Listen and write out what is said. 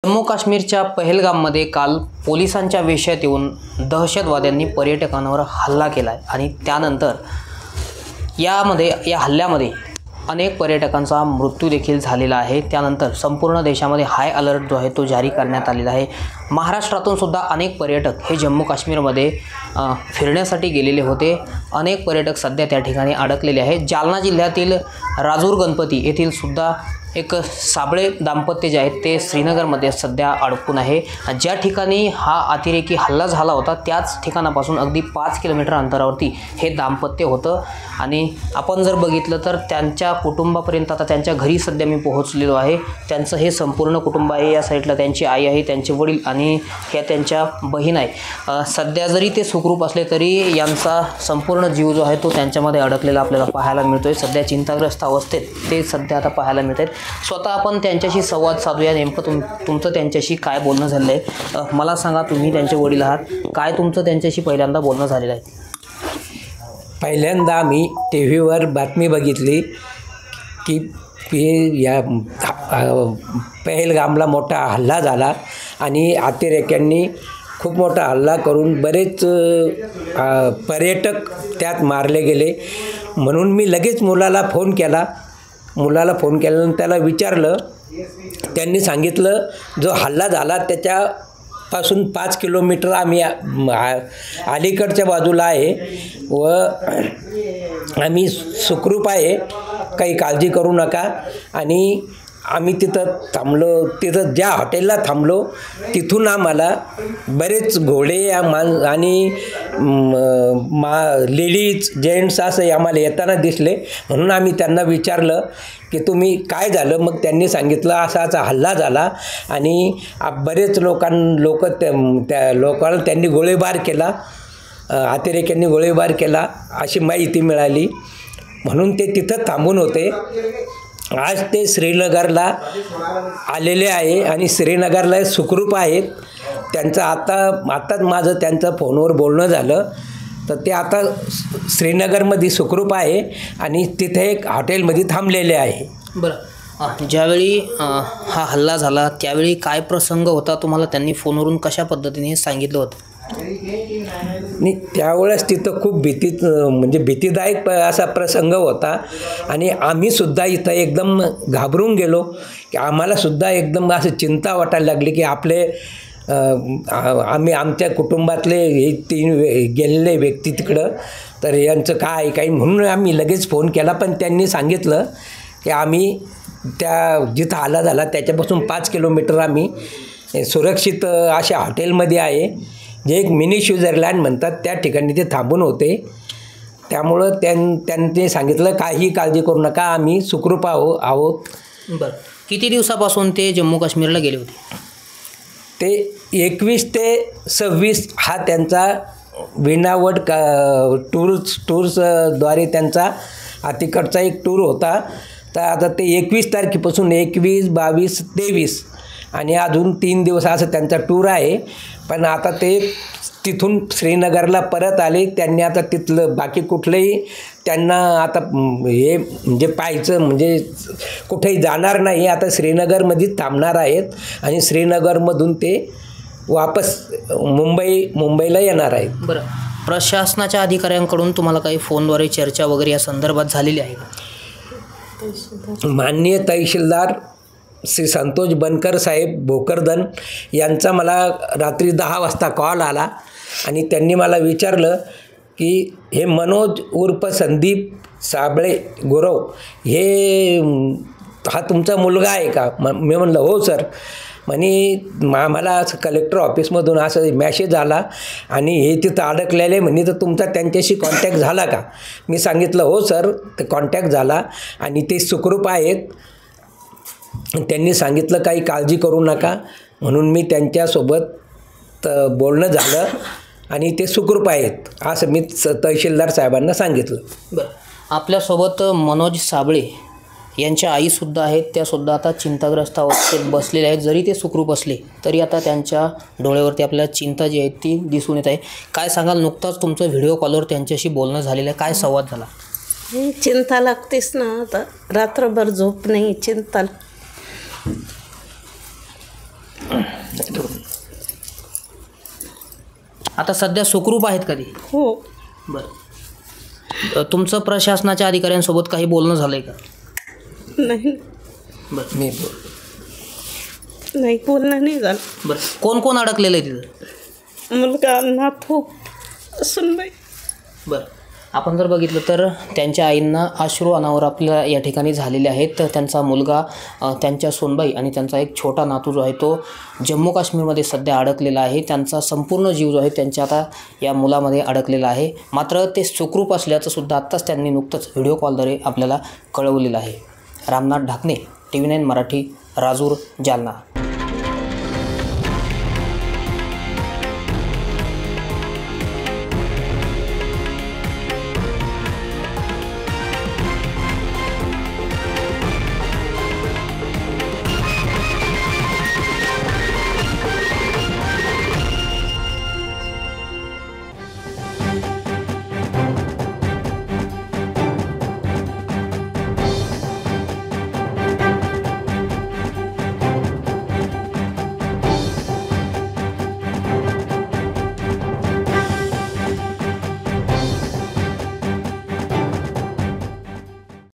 जम्मू काश्मीरच्या पहलगाममध्ये काल पोलिसांच्या वेशात येऊन दहशतवाद्यांनी पर्यटकांवर हल्ला केला आहे आणि त्यानंतर या हल्ल्यामध्ये अनेक पर्यटकांचा मृत्यू देखील झालेला आहे। त्यानंतर संपूर्ण देशामध्ये हाय अलर्ट जो आहे तो जारी करण्यात आलेला आहे। महाराष्ट्रातून सुद्धा अनेक पर्यटक हे जम्मू काश्मीरमध्ये फिरण्यासाठी गेलेले होते। अनेक पर्यटक सध्या त्या ठिकाणी अडकलेले आहेत। जालना जिल्ह्यातील राजूर गणपती येथील सुद्धा एक साबळे दाम्पत्य जे आहेत ते श्रीनगरमध्ये सध्या अडकून आहे। ज्या ठिकाणी हा अतिरेकी हल्ला झाला होता त्याच ठिकाणापासून अगदी 5 किलोमीटर अंतरावरती हे दाम्पत्य होतं आणि आपण जर बघितलं तर त्यांच्या कुटुंबापर्यंत आता त्यांच्या घरी सध्या मी पोहोचलेलो आहे। त्यांचं हे संपूर्ण कुटुंब आहे। या साईडला त्यांची आई आहे, त्यांचे वडील आणि ह्या त्यांच्या बहीण आहे। सध्या जरी ते सुखरूप असले तरी यांचा संपूर्ण जीव जो आहे तो त्यांच्यामध्ये अडकलेला आपल्याला पाहायला मिळतोय। सध्या चिंताग्रस्त अवस्थेत ते सध्या आता पाहायला मिळत आहेत। स्वतः आपण त्यांच्याशी संवाद साधूया। नेमकं तुमचं त्यांच्याशी काय बोलणं झालं आहे मला सांगा। तुम्ही त्यांचे वडील आहात, काय तुमचं त्यांच्याशी पहिल्यांदा बोलणं झालेलं आहे? पहिल्यांदा आम्ही टी व्हीवर बातमी बघितली की या पहलगामला मोठा हल्ला झाला आणि अतिरेक्यांनी खूप मोठा हल्ला करून बरेच पर्यटक त्यात मारले गेले। म्हणून मी लगेच मुलाला फोन केल्यानंतर त्याला विचारलं। त्यांनी सांगितलं जो हल्ला झाला त्याच्यापासून 5 किलोमीटर आम्ही अलीकडच्या बाजूला आहे व आम्ही सुखरूप आहे, काही काळजी करू नका। आणि आम्ही तिथं थांबलो। तिथं ज्या हॉटेलला थांबलो तिथून आम्हाला बरेच घोडे आणि लेडीज जेंट्स असे आम्हाला येताना दिसले। म्हणून आम्ही त्यांना विचारलं की तुम्ही काय झालं? मग त्यांनी सांगितलं असा हल्ला झाला आणि बरेच त्या लोकांना त्यांनी गोळीबार केला, अतिरेक्यांनी गोळीबार केला अशी माहिती मिळाली। म्हणून ते तिथं थांबून होते। आज ते श्रीनगरला आलेले आहे आणि श्रीनगरला सुखरूप आहेत। त्यांचं आताच माझं त्यांचं फोनवर बोलणं झालं तर ते आता श्रीनगरमध्ये सुखरूप आहे आणि तिथे एक हॉटेलमध्ये थांबलेले आहे। बरं, ज्यावेळी हा हल्ला झाला त्यावेळी काय प्रसंग होता तुम्हाला त्यांनी फोनवरून कशा पद्धतीने सांगितलं होतं? नाही, त्यावेळेस तिथं खूप भीतीदायक असा प्रसंग होता आणि आम्हीसुद्धा इथं एकदम घाबरून गेलो की आम्हालासुद्धा एकदम असं चिंता वाटायला लागली की आम्ही आमच्या कुटुंबातले हे 3 गेलेले व्यक्ती तिकडं, तर यांचं काय म्हणून आम्ही लगेच फोन केला। पण त्यांनी सांगितलं की आम्ही जिथं हल्ला झाला त्याच्यापासून 5 किलोमीटर आम्ही सुरक्षित अशा हॉटेलमध्ये आहे, जे एक मिनी स्वित्झर्लंड म्हणतात त्या ठिकाणी ते थांबून होते। त्यामुळं त्यांनी सांगितलं काही काळजी करू नका, आम्ही सुखरूप आहोत। बरं, किती दिवसापासून ते जम्मू काश्मीरला गेले होते? ते 21 ते 26 हा त्यांचा विनावट टूर्सद्वारे त्यांचा तिकडचा एक टूर होता। तर आता ते 21 तारखेपासून 21, 22, 23 आणि अजून 3 दिवस असं त्यांचा टूर आहे। पण आता ते तिथून श्रीनगरला परत आले। त्यांनी आता तिथलं बाकी कुठलंही त्यांना आता हे म्हणजे पाहायचं म्हणजे कुठेही जाणार नाही, आता श्रीनगरमध्येच थांबणार आहेत आणि श्रीनगरमधून ते वापस मुंबईला येणार आहेत। बरं, प्रशासनाच्या अधिकाऱ्यांकडून तुम्हाला काही फोनद्वारे चर्चा वगैरे या संदर्भात झालेली आहे का? माननीय तहसीलदार श्री संतोष बनकर साहेब भोकरदन यांचा मला रात्री 10 वाजता कॉल आला आणि त्यांनी मला विचारलं की हे मनोज उर्फ संदीप साबळे गुरव हा तुमचा मुलगा आहे का? मी म्हणलं हो सर। म्हणे आम्हाला असं कलेक्टर ऑफिसमधून असं मॅसेज आला आणि हे तिथं अडकलेले म्हणे, तर तुमचा त्यांच्याशी कॉन्टॅक्ट झाला का? मी सांगितलं हो सर, ते कॉन्टॅक्ट झाला आणि ते सुखरूप आहेत। त्यांनी सांगितलं काही काळजी करू नका, म्हणून मी त्यांच्यासोबत बोलणं झालं आणि ते सुखरूप आहेत असं मी तहसीलदार साहेबांना सांगितलं। बरं, आपल्यासोबत मनोज साबळे यांच्या आईसुद्धा आहेत, त्यासुद्धा आता चिंताग्रस्त अवस्थेत बसलेल्या आहेत। जरी ते सुखरूप असले तरी आता त्यांच्या डोळ्यावरती आपल्याला चिंता जी आहे ती दिसून येत आहे। काय सांगाल? नुकताच तुमचं व्हिडिओ कॉलवर त्यांच्याशी बोलणं झालेलं आहे, काय संवाद झाला? चिंता लागतेच ना, आता रात्रभर झोप नाही, चिंता आता सध्या सुखरूप आहेत कधी? हो. बरं. तुमचं प्रशासनाच्या अधिकाऱ्यांसोबत काही बोलणं झालं आहे का? नाही बरं. मी नाही बोलणं नाही झालं. बरं. कोण कोण अडकलेलं आहे तिथं? मुलगा नातू सुनबाई. बरं. आपण जर बघितलं तर त्यांच्या आईंना अश्रू अनावर आपल्या या ठिकाणी झालेले आहेत. तर त्यांचा मुलगा, त्यांच्या सोनबाई आणि त्यांचा एक छोटा नातू जो आहे तो जम्मू काश्मीरमध्ये सध्या अडकलेला आहे. त्यांचा संपूर्ण जीव जो आहे त्यांच्या आता या मुलामध्ये अडकलेला आहे. मात्र ते सुखरूप असल्याचं सुद्धा आत्ताच त्यांनी नुकतंच व्हिडिओ कॉलद्वारे आपल्याला कळवलेलं आहे. रामनाथ ढाकणे, TV9 मराठी, राजूर, जालना.